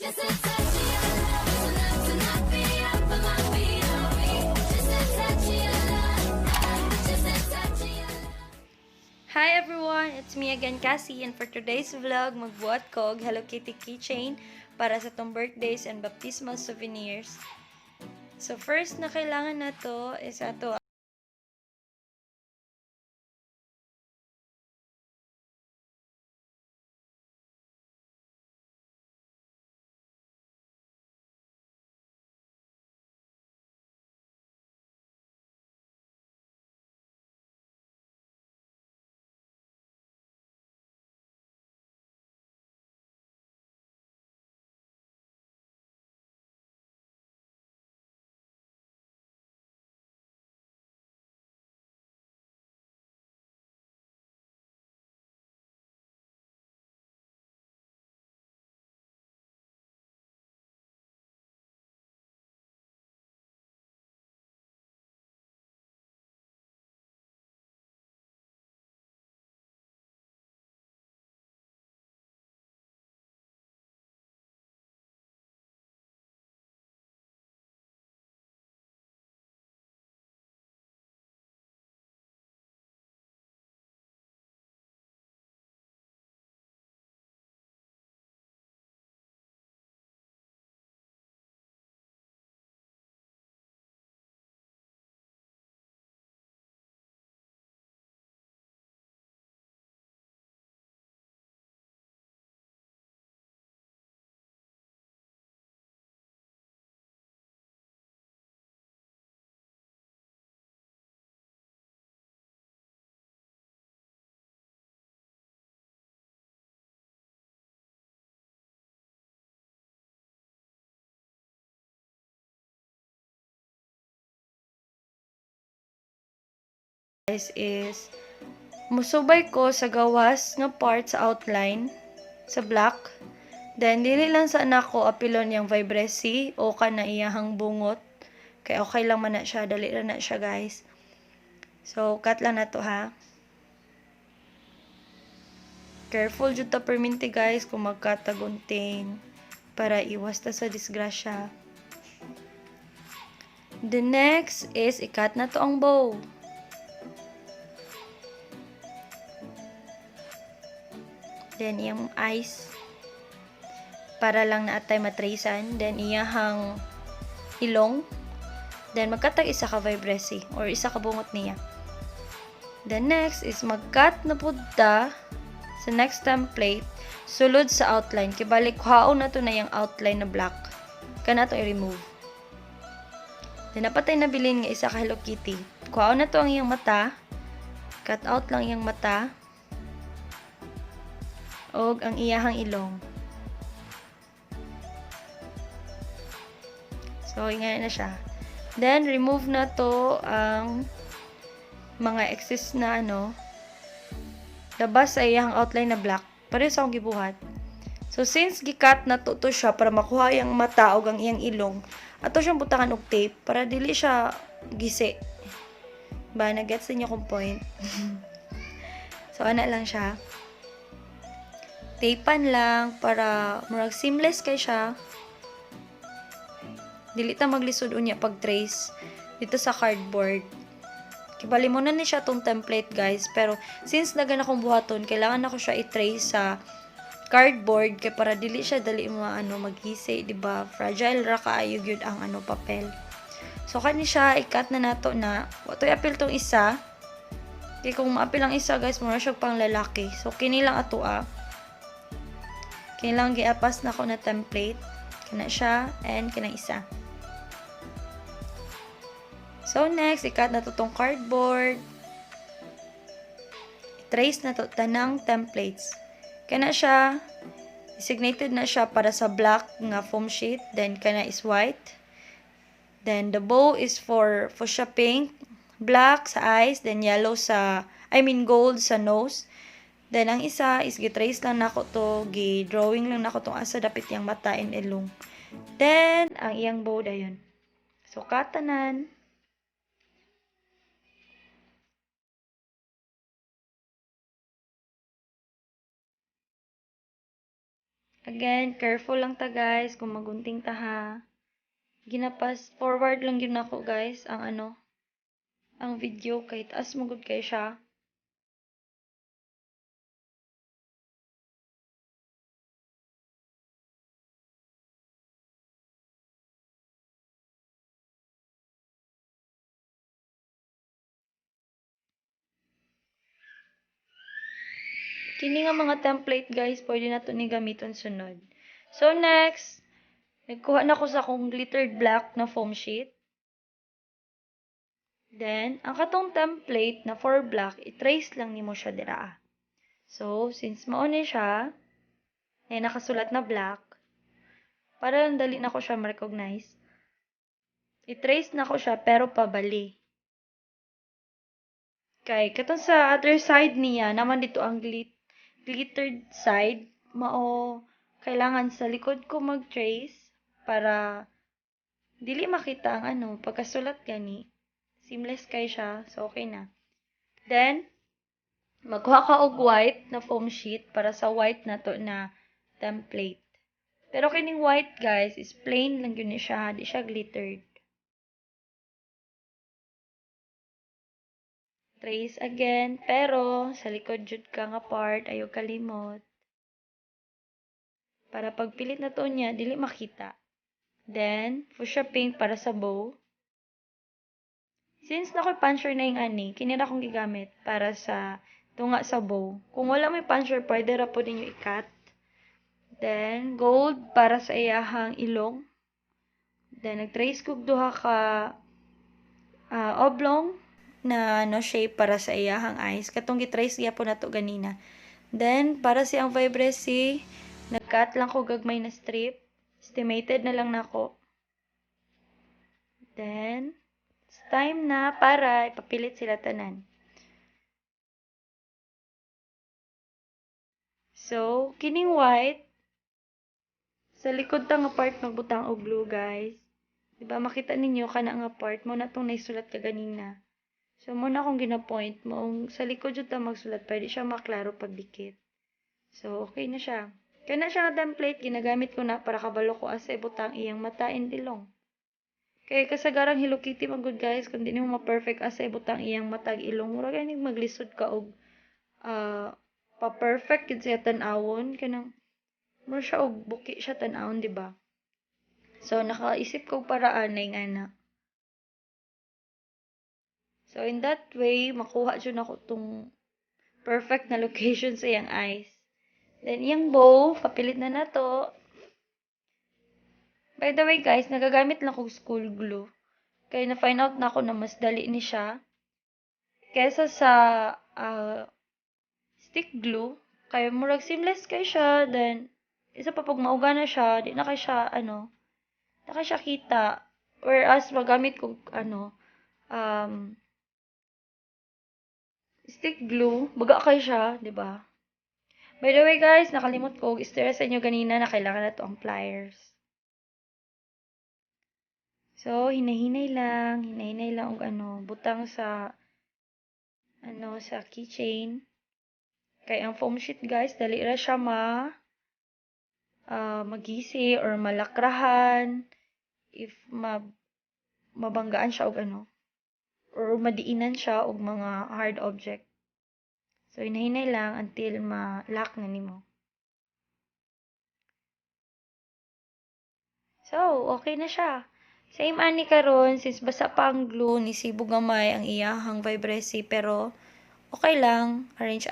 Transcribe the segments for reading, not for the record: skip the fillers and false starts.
Hi everyone! It's me again, Cassie, and for today's vlog, magbuhat ko og Hello Kitty keychain para sa tong birthdays and baptismal souvenirs. So first na kailangan na to is ato guys is musubay ko sa gawas nga part sa outline sa black. Then dili lang sa nako apilon yang vibrancy o kana iyahang bungot. Kay okay lang man na siya, dali lang na siya guys. So cut lang na to ha. Careful jud ta perminti guys kung magkatagunting para iwas ta sa disgrasya. The next is ikat na to ang bow. Then yung eyes para lang naatay matracean. Then iyahang ilong. Then magkatag isa ka vibrancy or isa ka bungot niya. The next is magkat na pud ta sa next template sulod sa outline. Kibalik kuhaon na to na yung outline na black. Kana to i-remove. Then napatay na bilin nga isa ka Hello Kitty. Kuhaon na to ang iyang mata. Cut out lang iyang mata. Og ang iyahang ilong. So, ingay na siya. Then, remove na to ang mga excess na labas sa iyahang outline na black. Pareho sa akong gibuhat. So, since gikat na to siya para makuha yung mata o ang iyang ilong, ato siyang butakan og tape para dili siya gisi. Ba, nag-gets niyo kung point. So, ana lang siya. Tapean lang para murag seamless kay siya. Dili ta maglisod unya pag trace dito sa cardboard. Kibali mo na ni siya tong template guys, pero since nagan akong buhaton, kailangan ako siya i-trace sa cardboard kay para dili siya dali mo maghisi, di ba? Fragile ra kaayo gyud ang papel. So kani siya ikat na nato na. Wato i-apil tong isa. Kay kung ma-apil ang isa guys, mura siya pang lalaki. So kini lang ato kailangan gi-apas na ko na template. Kana siya and kana isa. So next, ikat na to tong cardboard. I-trace na to tanang templates. Kana siya, designated na siya para sa black nga foam sheet. Then kana is white. Then the bow is for fuchsia pink, black sa eyes, then yellow gold sa nose. Then, ang isa is gitrace lang nako to, gi-drawing lang nako tong asa dapit yang mata and ilong. Then, ang iyang bow dayon. So, katanan. Again, careful lang ta guys kung magunting ta ha. Ginapas forward lang yun ako guys ang video kay taas magud kay siya. Kini nga mga template guys, pwede na to ni gamiton sunod. So next, nagkuha na ko sa akong glittered black na foam sheet. Then, ang katong template na for black, i-trace lang nimo siya dira. So, since mauni siya, ay nakasulat na black, para dali na ko siya ma-recognize, i-trace na ko siya pero pabali. Kay, katong sa other side niya, naman dito ang glittered side, kailangan sa likod ko mag-trace para dili makita ang pagkasulat gani. Seamless kay siya, so okay na. Then, magkuha ka og white na foam sheet para sa white na to na template. Pero kining white guys is plain lang yun siya, di siya glittered. Trace again, pero sa likod jud ka nga part, ayaw kalimot. Para pagpilit na to niya, dili makita. Then, fuchsia pink para sa bow. Since nakoy puncher na yung kini na akong gigamit para sa tunga sa bow. Kung wala may puncher, pwede ra po ninyo i-cut. Then, gold para sa iyahang ilong. Then, nag-trace ko duha ka oblong na shape para sa iyahang eyes. Katong gitrace niya po na to ganina. Then, para siyang vibrancy, nag-cut lang ko gagmay na strip. Estimated na lang nako. Then, it's time na para ipapilit sila tanan. So, kining white, sa likod ta nga part magbutang og blue, guys. Diba, makita ninyo kana nga part mo na tong naisulat ka ganina. So, mo na akong gina-point mo. Sa likod jud ta magsulat, pwede siya maklaro pagdikit. So, okay na siya. Kana siya nga template, ginagamit ko na para kabalo ko asa ibutang iyang mata and ilong. Kaya kasagarang Hello Kitty magud guys, kung di mo ma-perfect asa ibutang iyang matag ilong, mura gani maglisod ka og pa-perfect gid siya tan-awon kanang mura siya og buki siya tan-awon, di ba? So nakaisip ko paraan na ana. So in that way makuha jud nako tong perfect na location sa iyang eyes. Then iyang bow, papilit na nato. By the way guys, nagagamit lang kog school glue. Kaya na-find out na ako na mas dali ni siya kesa sa stick glue. Kaya murag seamless kay siya. Then, isa pa pag mauga na siya, di na kay siya, na kay siya kita. Whereas, magamit ko, stick glue, baga kay siya, di ba? By the way guys, nakalimot ko, i-stress sa inyo ganina na kailangan na to ang pliers. So, hinahinay lang og butang sa sa keychain. Kay ang foam sheet guys, dali ra siya magisi or malakrahan if mabanggaan siya og or madiinan siya og mga hard object. So, hinahinay lang until ma-lock na nimo. So, okay na siya. Same ani karon since basa pa ang glue ni sibo gamay ang iyahang vibrancy pero okay lang, arrange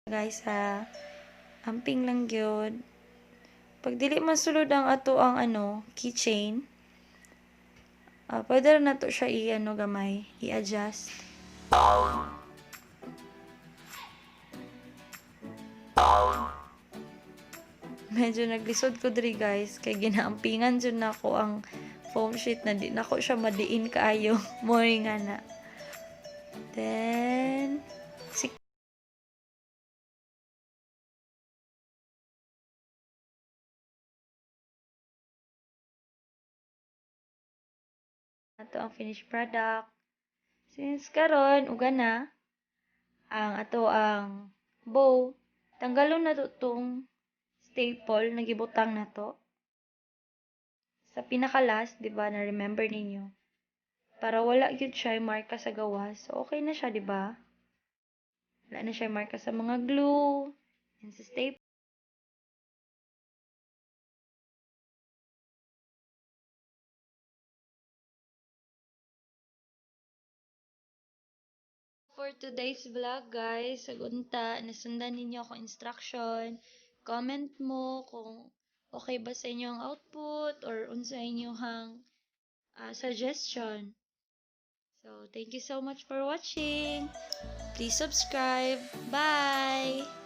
Guys ha, amping lang gyud. Pag dili man sulod ang ato ang keychain, pwede na to siya gamay, i-adjust. Medyo naglisod ko diri guys, kay ginaampingan jud nako ang foam sheet na di nako siya madiin kaayo. Moy nga na. Then, ato ang finished product. Since karon uga na ang ato ang bow, tanggalon na to tong staple na gibutang na to. Sa pinaka-last, di ba, na remember ninyo. Para wala gyud siya marka sa gawas. So, okay na siya, di ba? Wala na siya marka sa mga glue, and sa staple. For today's vlog, guys, sagunta, nasundan ninyo akong instruction. Comment mo kung okay ba sa inyo ang output or unsa inyohang suggestion. So, thank you so much for watching. Please subscribe. Bye!